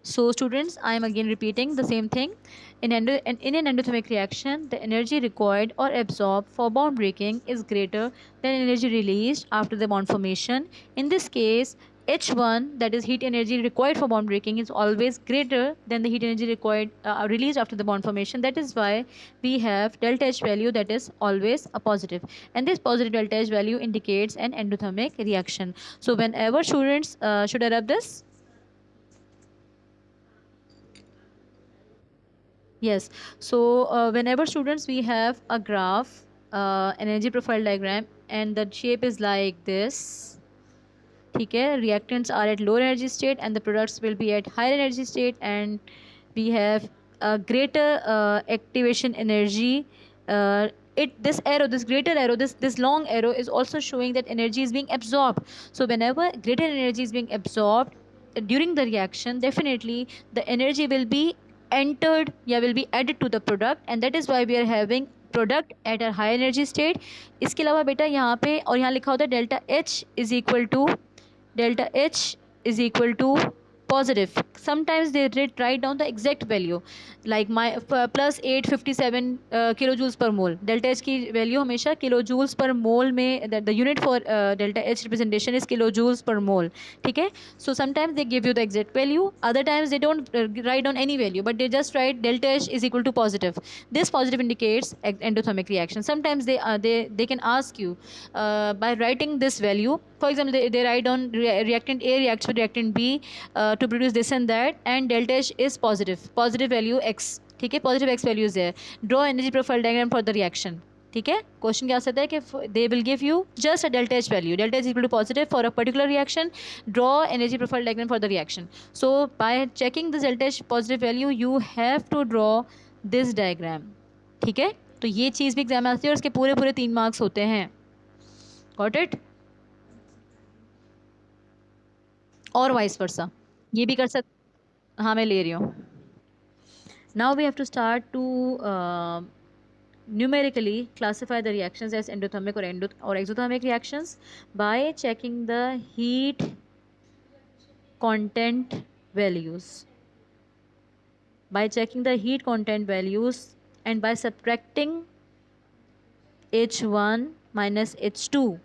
So students, I am again repeating the same thing. In an endothermic reaction, the energy required or absorbed for bond breaking is greater than energy released after the bond formation. In this case, H1, that is heat energy required for bond breaking, is always greater than the heat energy required released after the bond formation. That is why we have delta H value that is always a positive. And this positive delta H value indicates an endothermic reaction. So whenever students, should I rub this? Yes. So whenever students we have a graph, energy profile diagram, and the shape is like this. Okay, reactants are at lower energy state and the products will be at higher energy state, and we have a greater activation energy. This arrow, this greater arrow, this long arrow is also showing that energy is being absorbed. So whenever greater energy is being absorbed during the reaction, definitely the energy will be entered, yeah, will be added to the product, and that is why we are having product at a high energy state. इसके अलावा बेटा यहाँ पे और यहाँ लिखा होता है delta H is equal to delta H is equal to positive. Sometimes they write down the exact value like my plus 857 kilojoules per mole. Delta H की value हमेशा kilojoules per mole में the unit for delta H representation is kilojoules per mole. ठीक है. So sometimes they give you the exact value, other times they don't write down any value, but they just write delta H is equal to positive. This positive indicates endothermic reaction. Sometimes they can ask you by writing this value. For example, they write down reactant A reacts with reactant B to produce this and that, and delta H is positive value X. ठीक है, positive X values है. Draw energy profile diagram for the reaction. ठीक है, question क्या आ सकता है कि they will give you just a delta H value. Delta H equal to positive for a particular reaction. Draw energy profile diagram for the reaction. So by checking this delta H positive value you have to draw this diagram. ठीक है, तो ये चीज़ भी exam में आती है और इसके पूरे पूरे 3 मार्क्स होते हैं. Got it. और वाइस वर्सा ये भी कर सकते. हाँ, मैं ले रही हूँ. Now we have to start to numerically classify the reactions as endothermic or exothermic reactions by checking the heat content values. By checking the heat content values and by subtracting H1 minus H2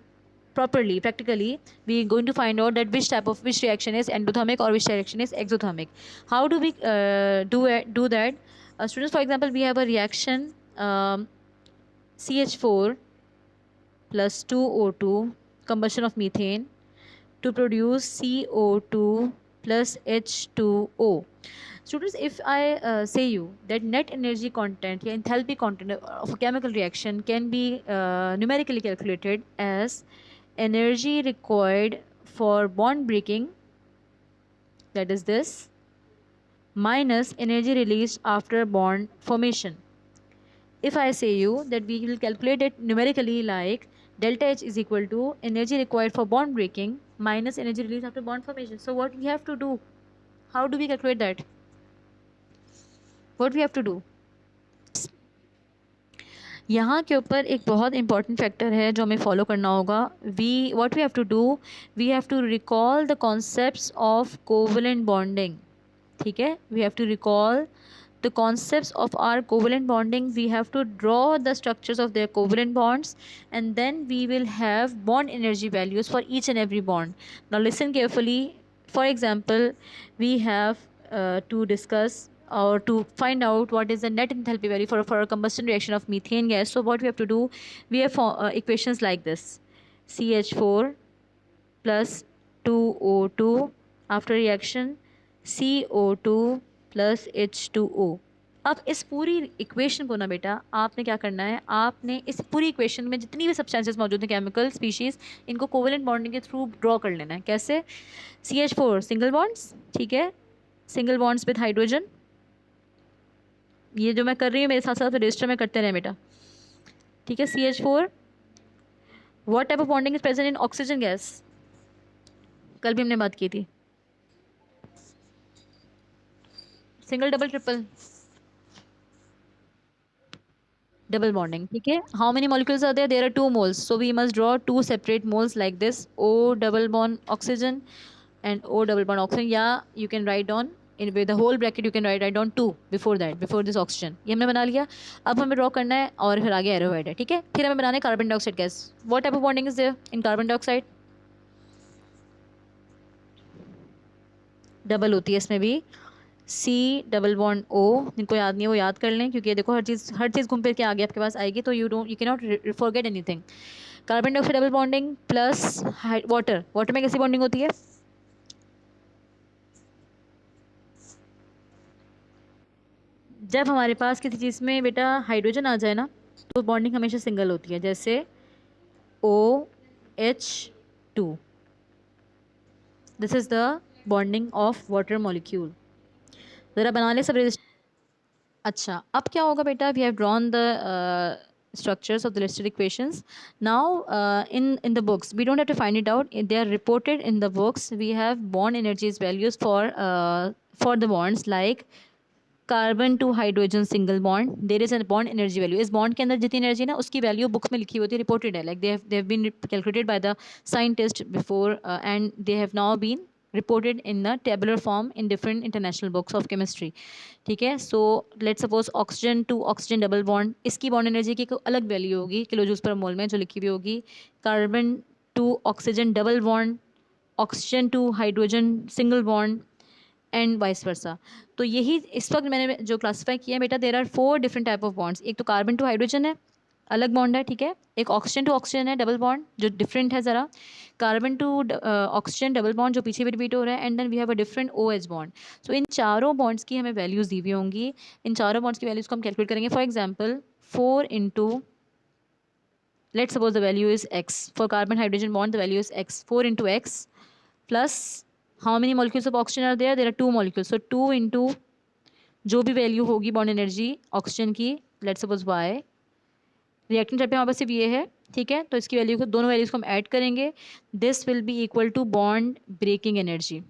properly, practically, we are going to find out that which reaction is endothermic or which reaction is exothermic. How do we do that? Students, for example, we have a reaction CH4 plus 2O2 combustion of methane to produce CO2 plus H2O. Students, if I say you that net energy content या enthalpy content of a chemical reaction can be numerically calculated as energy required for bond breaking, that is this, minus energy released after bond formation. If I say you that we will calculate it numerically like delta H is equal to energy required for bond breaking minus energy released after bond formation. So what we have to do? How do we calculate that? What we have to do? यहाँ के ऊपर एक बहुत important factor है जो हमें follow करना होगा. What we have to do, we have to recall the concepts of covalent bonding. ठीक है, we have to recall the concepts of our covalent bonding. We have to draw the structures of their covalent bonds, and then we will have bond energy values for each and every bond. Now listen carefully. For example, we have to discuss or to find out what is the net enthalpy value for a combustion reaction of methane gas. So what we have to do, we have equations like this: CH4 plus 2O2 after reaction CO2 plus H2O. अब इस पूरी equation को ना बेटा आपने क्या करना है, आपने इस पूरी इक्वेशन में जितनी भी सब्सटेंसेस मौजूद हैं केमिकल स्पीशीज़, इनको कोवेलेंट बॉन्डिंग के थ्रू ड्रॉ कर लेना है. कैसे? CH4 single bonds. ठीक है, सिंगल बॉन्ड्स विद हाइड्रोजन. ये जो मैं कर रही हूँ मेरे साथ साथ रजिस्टर में करते रहे बेटा. ठीक है, CH4. What type of bonding is present in oxygen gas? कल भी हमने बात की थी. Single, double, triple? double bonding. ठीक है, how many molecules are there? There are 2 moles, so we must draw 2 separate moles like this: O double bond oxygen and O double bond oxygen. Yeah, you can write down in with the whole bracket you can write down 2 before that, before this oxygen. ये हमने बना लिया। अब हमें draw करना है और फिर आगे एरोहेड है, ठीक है। फिर हमें बनाना है carbon dioxide gas. What type of bonding is there in carbon dioxide? Double होती है इसमें भी, सी डबल बॉन्ड ओ। जिनको याद नहीं है वो याद कर लें, क्योंकि देखो हर चीज़ घूम फिर के आगे आपके पास आएगी, तो you can not forget anything. Carbon dioxide double bonding plus water. Water में कैसी बॉन्डिंग होती है? जब हमारे पास किसी चीज़ में बेटा हाइड्रोजन आ जाए ना, तो बॉन्डिंग हमेशा सिंगल होती है, जैसे OH2। This is the bonding of water molecule. ज़रा बना ले सब रजिस्टर। अच्छा, अब क्या होगा बेटा? We have drawn the structures of the listed equations. Now in the books we don't have to find it out, they are reported in the books. We have bond energies values for the bonds, like carbon to hydrogen single bond, there is a bond energy value. इस bond के अंदर जितनी energy ना, उसकी value books में लिखी होती है, रिपोर्टेड है, like they have been calculated by the scientist before, and they have now been reported in the tabular form in different international books of chemistry, ठीक है। So let's suppose oxygen to oxygen double bond, इसकी bond energy की एक अलग value होगी kilo joules per मोल में, जो लिखी हुई होगी। Carbon to oxygen double bond, oxygen to hydrogen single bond, and vice versa. तो यही इस वक्त मैंने जो क्लासीफाई किया है बेटा, there are 4 different type of bonds. एक तो कार्बन टू हाइड्रोजन है, अलग बॉन्ड है, ठीक है। एक ऑक्सीजन टू ऑक्सीजन है, डबल बॉन्ड, जो डिफरेंट है ज़रा। Carbon to oxygen double bond, जो पीछे भी रिपीट हो रहा है, and then we have a different OH bond. So इन चारों बॉन्ड्स की हमें वैल्यूज़ दी हुई होंगी। इन चारों बॉन्ड्स की वैल्यूज़ को हम कैलकुलेट करेंगे। For example 4 into, let's suppose the value is x. For carbon hydrogen bond the value is x, 4 into x plus how many molecules of oxygen are there? There are 2 molecules, so 2 into जो भी value होगी bond energy oxygen की, let's suppose y। Reactant type पे हमारे पास सिर्फ ये है, ठीक है। तो इसकी वैल्यू को, दोनों वैल्यूज को हम ऐड करेंगे। This will be equal to bond breaking energy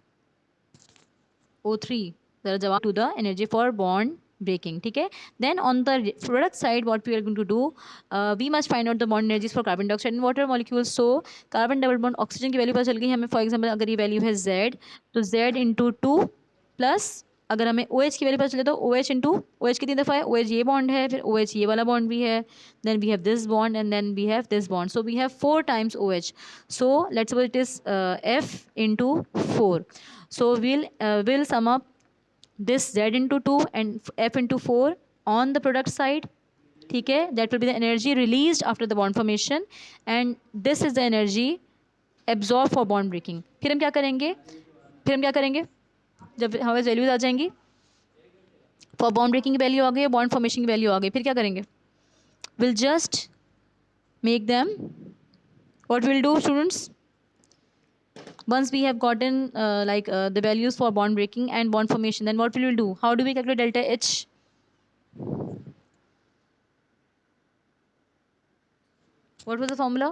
O3, ज़रा जवाब to the energy for bond breaking, ठीक है। Then on the product side what we are going to do, we must find out the bond energies for carbon dioxide and water molecules. So carbon double bond oxygen की value पता चल गई हमें। For example अगर ये value है z, तो z into 2 plus, अगर हमें OH की वैल्यू पता चले तो OH इंटू, OH कितनी दफ़ा है? OH ये बॉन्ड है, फिर OH ये वाला बॉन्ड भी है, then we have this bond and then we have this bond. So we have 4 times OH। So let's suppose it is F into 4। सो we'll sum up this Z into 2 and F into 4 on the product side, ठीक है। that will be the energy released after the bond formation and this is the energy absorbed for bond breaking। फिर हम क्या करेंगे? जब हमारे values आ जाएंगी, for bond breaking की वैल्यू आ गई, बॉन्ड फॉर्मेशन की वैल्यू आ गई, फिर क्या करेंगे? Will just make them, what will do students, once we have gotten the values for bond breaking and bond formation, then what will we do? How do we calculate delta H? What was the formula?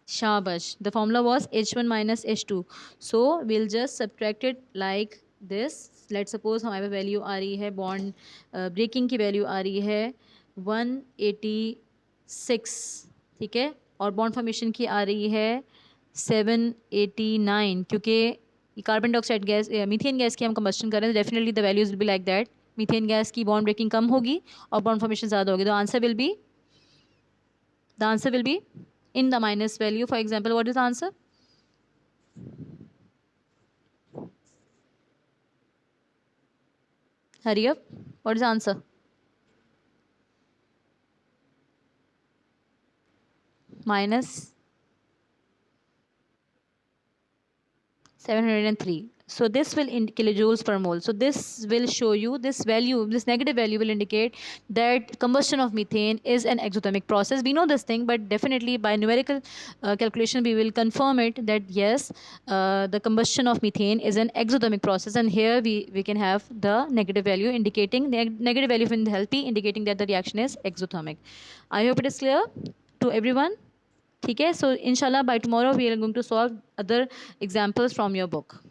Shabash, the formula was H1 minus H2. So we'll just subtract it like this. Let's suppose हमारे value आ रही है bond breaking की value आ रही है 186, ठीक है, और bond formation की आ रही है 789, क्योंकि carbon dioxide gas, methane gas की हम कंबस्शन कर रहे हैं, definitely the values will be like that. Methane gas की बॉन्ड ब्रेकिंग कम होगी और बॉन्ड फॉर्मेशन ज़्यादा होगी, तो answer will be in the minus value. For example, what is the answer? Hurry up. What is the answer? Minus 703. So this will in kilojoules per mole. So this will show you, this value, this negative value will indicate that combustion of methane is an exothermic process. We know this thing, but definitely by numerical calculation we will confirm it that yes, the combustion of methane is an exothermic process, and here we can have the negative value indicating negative value in the healthy, indicating that the reaction is exothermic. I hope it is clear to everyone. ठीक है, so inshallah by tomorrow we are going to solve other examples from your book.